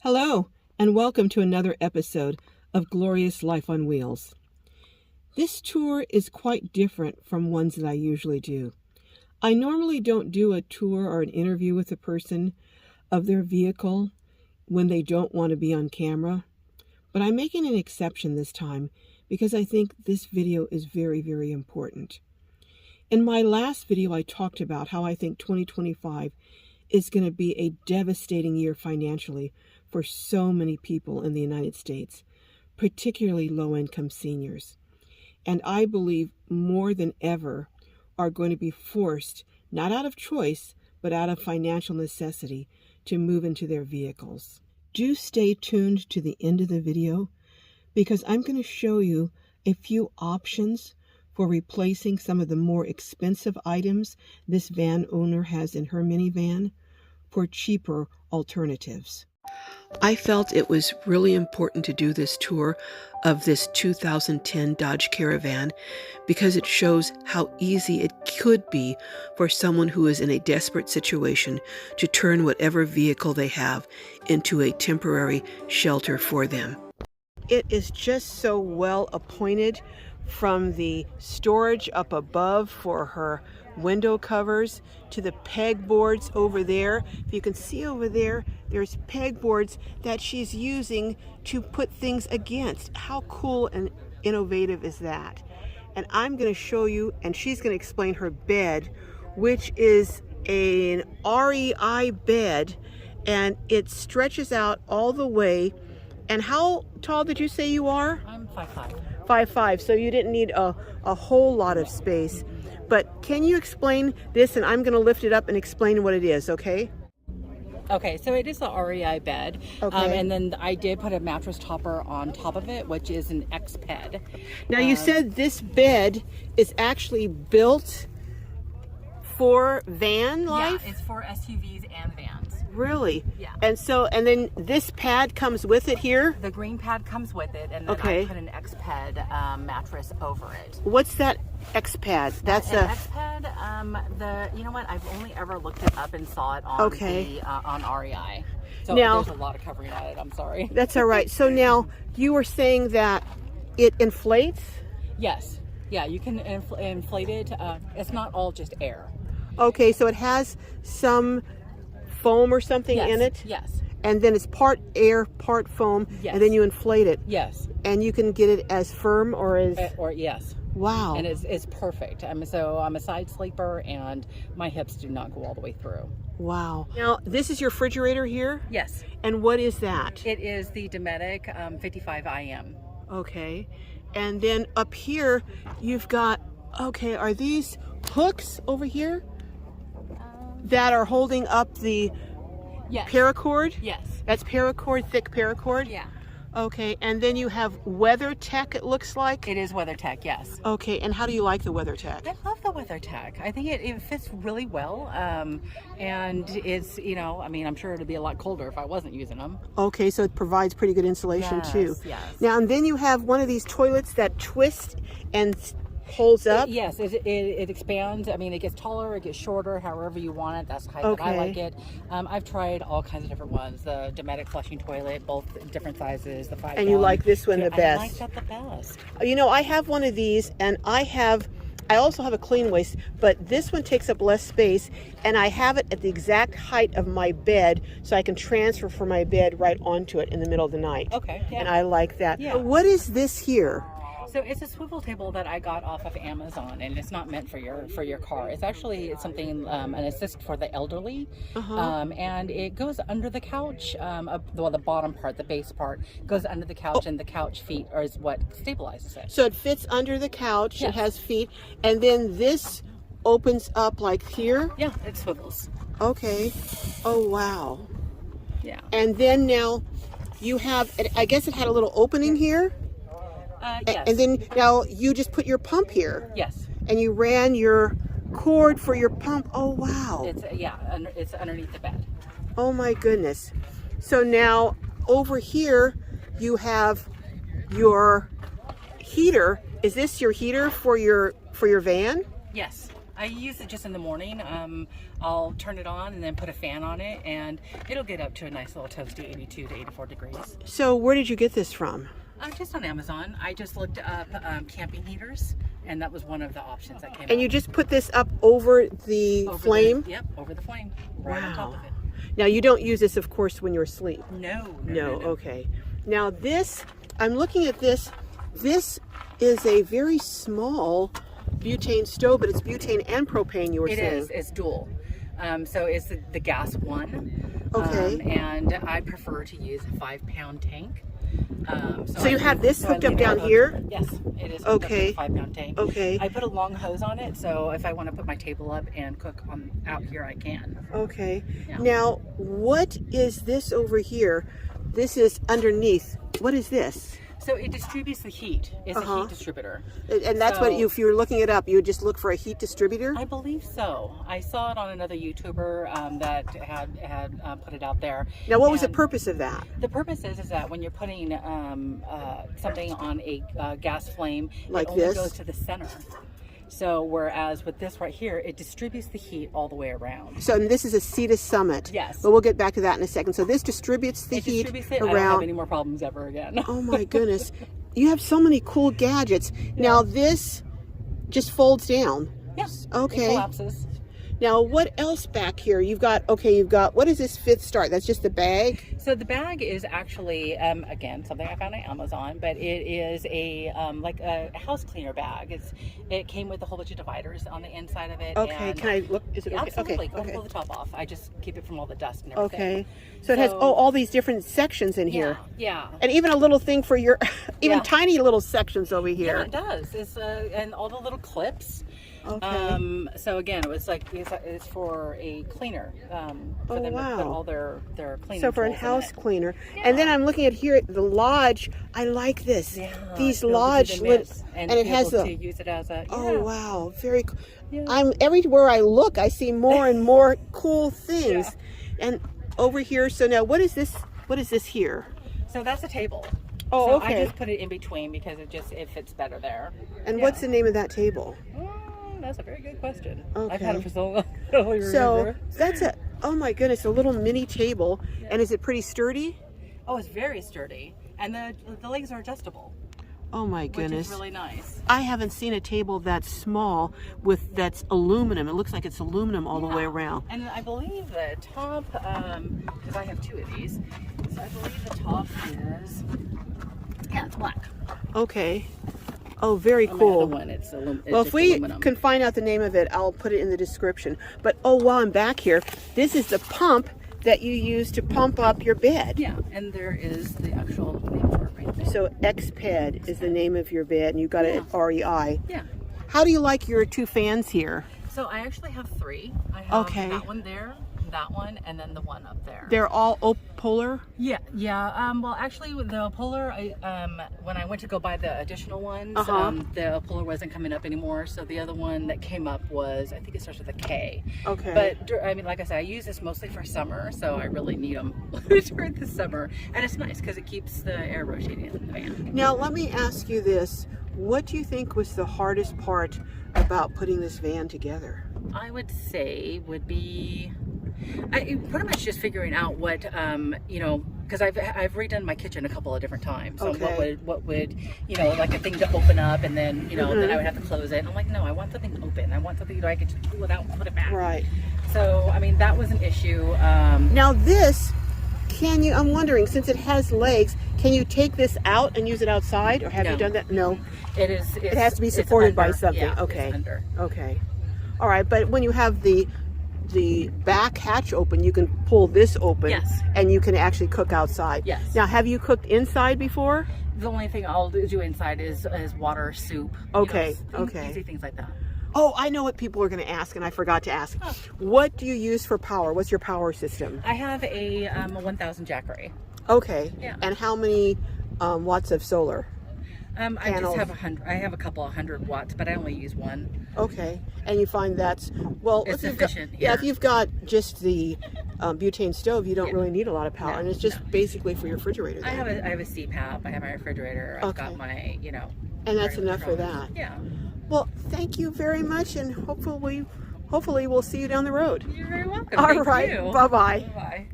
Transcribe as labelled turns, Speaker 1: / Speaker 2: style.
Speaker 1: Hello, and welcome to another episode of Glorious Life on Wheels. This tour is quite different from ones that I usually do. I normally don't do a tour or an interview with a person of their vehicle when they don't want to be on camera, but I'm making an exception this time because I think this video is very, very important. In my last video, I talked about how I think 2025 is going to be a devastating year financially for so many people in the United States, particularly low-income seniors. And I believe more than ever are going to be forced, not out of choice, but out of financial necessity, to move into their vehicles. Do stay tuned to the end of the video because I'm going to show you a few options for replacing some of the more expensive items this van owner has in her minivan for cheaper alternatives. I felt it was really important to do this tour of this 2010 Dodge Caravan because it shows how easy it could be for someone who is in a desperate situation to turn whatever vehicle they have into a temporary shelter for them. It is just so well appointed, from the storage up above for her window covers to the pegboards over there. If you can see over there, there's pegboards that she's using to put things against. How cool and innovative is that? And I'm going to show you, and she's going to explain her bed, which is an REI bed, and it stretches out all the way. And how tall did you say you are?
Speaker 2: I'm 5'5".
Speaker 1: 5'5", so you didn't need a whole lot of space. But can you explain this? And I'm going to lift it up and explain what it is, okay?
Speaker 2: Okay, so it is a REI bed.
Speaker 1: Okay.
Speaker 2: And then I did put a mattress topper on top of it, which is an X-Ped.
Speaker 1: Now you said this bed is actually built for van life?
Speaker 2: Yeah, it's for SUVs and vans.
Speaker 1: Really?
Speaker 2: Yeah.
Speaker 1: And then this pad comes with it here?
Speaker 2: The green pad comes with it, and then
Speaker 1: Okay.
Speaker 2: I put an X-Ped mattress over it.
Speaker 1: What's that X-Pad? That's
Speaker 2: An X-Ped, you know what, I've only ever looked it up and saw it on
Speaker 1: Okay.
Speaker 2: on REI. So
Speaker 1: Now-
Speaker 2: there's a lot of covering on it, I'm sorry.
Speaker 1: That's all right. So now you were saying that it inflates?
Speaker 2: Yes. Yeah, you can inflate it. It's not all just air.
Speaker 1: Okay, so it has some foam or something
Speaker 2: Yes.
Speaker 1: in it?
Speaker 2: Yes.
Speaker 1: And then it's part air, part foam,
Speaker 2: Yes.
Speaker 1: and then you inflate it.
Speaker 2: Yes.
Speaker 1: And you can get it as firm or as...
Speaker 2: Or yes.
Speaker 1: Wow.
Speaker 2: And it's perfect. So I'm a side sleeper, and my hips do not go all the way through.
Speaker 1: Wow. Now, this is your refrigerator here?
Speaker 2: Yes.
Speaker 1: And what is that?
Speaker 2: It is the Dometic 55 IM.
Speaker 1: Okay. And then up here, you've got, okay, are these hooks over here that are holding up the
Speaker 2: Yes.
Speaker 1: paracord?
Speaker 2: Yes.
Speaker 1: That's paracord, thick paracord?
Speaker 2: Yeah.
Speaker 1: Okay, and then you have WeatherTech, it looks like?
Speaker 2: It is WeatherTech, yes.
Speaker 1: Okay, and how do you like the WeatherTech?
Speaker 2: I love the WeatherTech. I think it fits really well. And it's, I mean, I'm sure it'd be a lot colder if I wasn't using them.
Speaker 1: Okay, so it provides pretty good insulation too.
Speaker 2: Yes.
Speaker 1: Now, and then you have one of these toilets that twists and holds up.
Speaker 2: Yes, it expands. I mean, it gets taller, it gets shorter, however you want it. That's the height that I like it. I've tried all kinds of different ones. The Dometic flushing toilet, both different sizes, the 5
Speaker 1: And you like this one the best?
Speaker 2: I like that the best.
Speaker 1: I have one of these, and I also have a clean waste, but this one takes up less space, and I have it at the exact height of my bed, so I can transfer from my bed right onto it in the middle of the night.
Speaker 2: Okay. Yeah.
Speaker 1: And I like that.
Speaker 2: Yeah.
Speaker 1: What is this here?
Speaker 2: So it's a swivel table that I got off of Amazon, and it's not meant for your car. It's actually something, an assist for the elderly, and it goes under the couch. The bottom part, the base part, goes under the couch, and the couch feet is what stabilizes it.
Speaker 1: So it fits under the couch.
Speaker 2: Yes.
Speaker 1: It has feet, and then this opens up like here.
Speaker 2: Yeah, it swivels.
Speaker 1: Okay. Oh wow.
Speaker 2: Yeah.
Speaker 1: And then now you have, I guess it had a little opening here.
Speaker 2: Yes.
Speaker 1: And then now you just put your pump here.
Speaker 2: Yes.
Speaker 1: And you ran your cord for your pump. Oh wow.
Speaker 2: It's underneath the bed.
Speaker 1: Oh my goodness. So now over here you have your heater. Is this your heater for your van?
Speaker 2: Yes. I use it just in the morning. I'll turn it on and then put a fan on it, and it'll get up to a nice little toasty 82 to 84 degrees.
Speaker 1: So where did you get this from?
Speaker 2: Just on Amazon. I just looked up camping heaters, and that was one of the options that came up.
Speaker 1: And you just put this up over the flame?
Speaker 2: Yep, over the flame, right on top of it.
Speaker 1: Now you don't use this, of course, when you're asleep.
Speaker 2: No.
Speaker 1: Okay. Now this, I'm looking at this. This is a very small butane stove, but it's butane and propane, you were saying.
Speaker 2: It is. It's dual. So it's the gas one.
Speaker 1: Okay.
Speaker 2: And I prefer to use a 5-pound tank.
Speaker 1: So you have this hooked up down here?
Speaker 2: Yes, it is hooked up to a 5-pound tank.
Speaker 1: Okay.
Speaker 2: I put a long hose on it, so if I want to put my table up and cook out here, I can.
Speaker 1: Okay.
Speaker 2: Yeah.
Speaker 1: Now, what is this over here? This is underneath. What is this?
Speaker 2: So it distributes the heat. It's a heat distributor.
Speaker 1: And that's what if you're looking it up, you would just look for a heat distributor?
Speaker 2: I believe so. I saw it on another YouTuber that had put it out there.
Speaker 1: Now, what was the purpose of that?
Speaker 2: The purpose is that when you're putting something on a gas flame,
Speaker 1: like
Speaker 2: it only
Speaker 1: this
Speaker 2: goes to the center. So whereas with this right here, it distributes the heat all the way around.
Speaker 1: So and this is a Cetus Summit.
Speaker 2: Yes.
Speaker 1: But we'll get back to that in a second. So this distributes the heat around.
Speaker 2: I don't have any more problems ever again.
Speaker 1: Oh my goodness. You have so many cool gadgets. Yeah. Now this just folds down.
Speaker 2: Yes.
Speaker 1: Okay.
Speaker 2: It collapses.
Speaker 1: Now, what else back here? You've got, what is this fifth start? That's just the bag?
Speaker 2: So the bag is actually, again, something I found on Amazon, but it is a, like a house cleaner bag. It came with a whole bunch of dividers on the inside of it.
Speaker 1: Okay, can I look? Is it okay?
Speaker 2: Absolutely.
Speaker 1: Okay.
Speaker 2: Go pull the top off. I just keep it from all the dust and everything.
Speaker 1: Okay. So it has all these different sections in here.
Speaker 2: Yeah.
Speaker 1: And even a little thing for your, tiny little sections over here.
Speaker 2: Yeah, it does. It's, and all the little clips.
Speaker 1: Okay.
Speaker 2: So again, it was like it's for a cleaner for them to put all their cleaning.
Speaker 1: So for a house cleaner, and then I'm looking at here the Lodge. I like this. Yeah, these Lodge and it has
Speaker 2: to use it as a.
Speaker 1: Oh wow, very cool. Yeah. I'm everywhere I look, I see more and more cool things, and over here. So now, what is this? What is this here?
Speaker 2: So that's a table.
Speaker 1: Oh,
Speaker 2: so
Speaker 1: okay.
Speaker 2: I just put it in between because it fits better there.
Speaker 1: And what's the name of that table?
Speaker 2: That's a very good question.
Speaker 1: Okay.
Speaker 2: I've had it for so long. I don't even
Speaker 1: remember. That's oh my goodness, a little mini table. Yeah. And is it pretty sturdy?
Speaker 2: Oh, it's very sturdy. And the legs are adjustable.
Speaker 1: Oh my goodness.
Speaker 2: Which is really nice.
Speaker 1: I haven't seen a table that small that's aluminum. It looks like it's aluminum all the way around.
Speaker 2: And I believe the top, because I have two of these, so I believe the top is, it's black.
Speaker 1: Okay. Oh, very cool.
Speaker 2: The other one, it's
Speaker 1: well, if we
Speaker 2: aluminum.
Speaker 1: Can find out the name of it, I'll put it in the description. But while I'm back here, this is the pump that you use to pump up your bed.
Speaker 2: Yeah, and there is the actual name for it right there.
Speaker 1: So XPED is the name of your bed, and you got it at REI.
Speaker 2: Yeah.
Speaker 1: How do you like your two fans here?
Speaker 2: So I actually have three. I have that one there, that one, and then the one up there.
Speaker 1: They're all polar?
Speaker 2: Yeah. Well, actually, the polar, when I went to go buy the additional ones, the polar wasn't coming up anymore. So the other one that came up was, I think it starts with a K.
Speaker 1: Okay.
Speaker 2: But I mean, like I said, I use this mostly for summer, so I really need them during the summer. And it's nice because it keeps the air rotating in the fan.
Speaker 1: Now, let me ask you this. What do you think was the hardest part about putting this van together?
Speaker 2: I would say would be pretty much just figuring out what because I've redone my kitchen a couple of different times. So what would like a thing to open up, and then then I would have to close it. And I'm like, no, I want something open. I want something I could just pull it out and put it back.
Speaker 1: Right.
Speaker 2: So I mean that was an issue.
Speaker 1: Now this, I'm wondering, since it has legs, can you take this out and use it outside, or have you done that? No.
Speaker 2: It is.
Speaker 1: It has to be supported by something.
Speaker 2: Yeah,
Speaker 1: okay.
Speaker 2: It's under.
Speaker 1: Okay. All right, but when you have the back hatch open, you can pull this open.
Speaker 2: Yes.
Speaker 1: And you can actually cook outside.
Speaker 2: Yes.
Speaker 1: Now, have you cooked inside before?
Speaker 2: The only thing I'll do inside is water, soup.
Speaker 1: Okay.
Speaker 2: Easy things like that.
Speaker 1: Oh, I know what people are going to ask, and I forgot to ask. Oh. What do you use for power? What's your power system?
Speaker 2: I have a 1000 Jackery.
Speaker 1: Okay.
Speaker 2: Yeah.
Speaker 1: And how many watts of solar?
Speaker 2: I just have 100. I have a couple of 100 watts, but I only use one.
Speaker 1: Okay. And you find it's
Speaker 2: efficient.
Speaker 1: If you've got just the butane stove, you don't really need a lot of power, and it's just basically for your refrigerator.
Speaker 2: I have a CPAP. I have my refrigerator. I've got my
Speaker 1: And that's enough for that.
Speaker 2: Yeah.
Speaker 1: Well, thank you very much, and hopefully we'll see you down the road.
Speaker 2: You're very welcome.
Speaker 1: All
Speaker 2: Thank
Speaker 1: right.
Speaker 2: you.
Speaker 1: Bye-bye.
Speaker 2: Bye-bye.